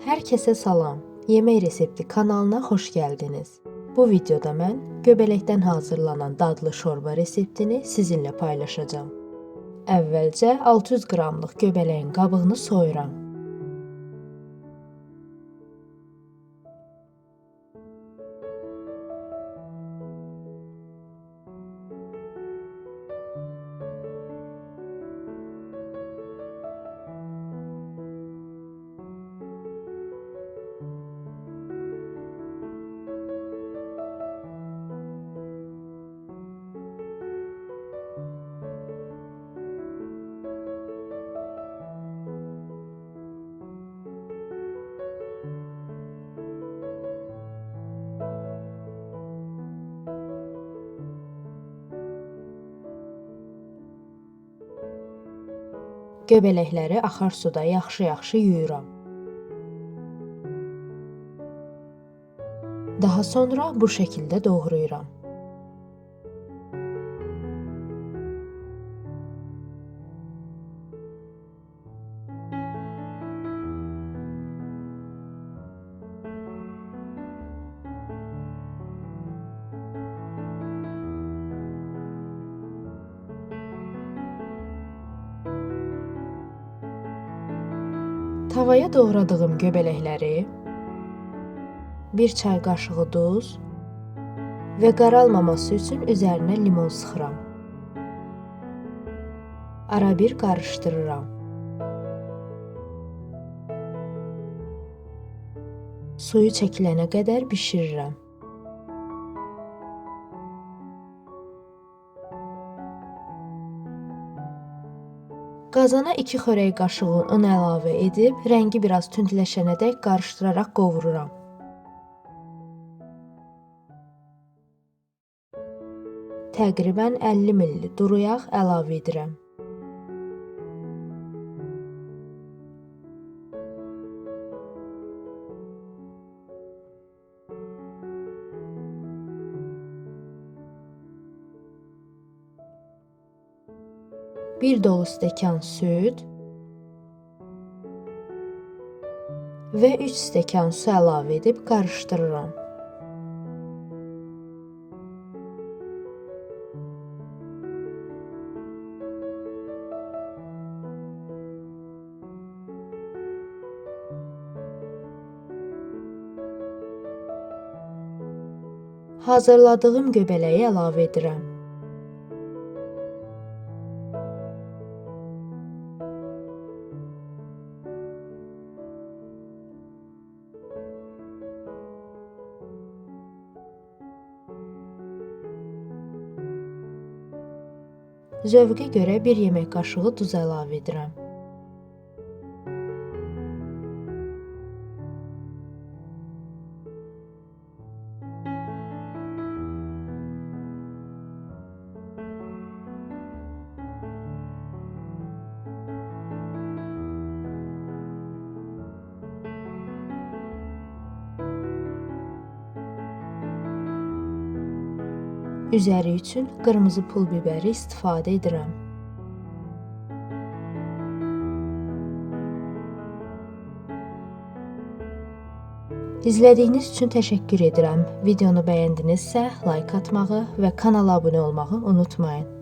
Herkese salam. Yemək resepti kanalına xoş gəldiniz. Bu videoda mən göbələkdən hazırlanan dadlı şorba reseptini sizinlə paylaşacağım. Əvvəlcə 600 qramlıq göbələyin qabığını soyuram. Göbələkləri axar suda yaxşı-yaxşı yuyuram. Daha sonra bu şəkildə doğrayıram. Tavaya doğradığım göbələkləri 1 çay qaşığı duz və qaralmaması üçün üzərinə limon sıxıram. Ara bir qarışdırıram. Suyu çəkilənə qədər bişirirəm. Qazana 2 xörək qaşığı un əlavə edib, rəngi biraz tündləşənədək qarışdıraraq qovururam. Təqribən 50 ml duru yağ əlavə edirəm. Bir dolu stəkan süd və 3 stəkan su əlavə edib qarışdırıram. Hazırladığım göbələyi əlavə edirəm. Zövqə görə 1 yemək qaşığı duz əlavə edirəm. Üzəri üçün qırmızı pul biberi istifadə edirəm. İzlədiyiniz üçün təşəkkür edirəm. Videonu bəyəndinizsə like atmağı və kanala abunə olmağı unutmayın.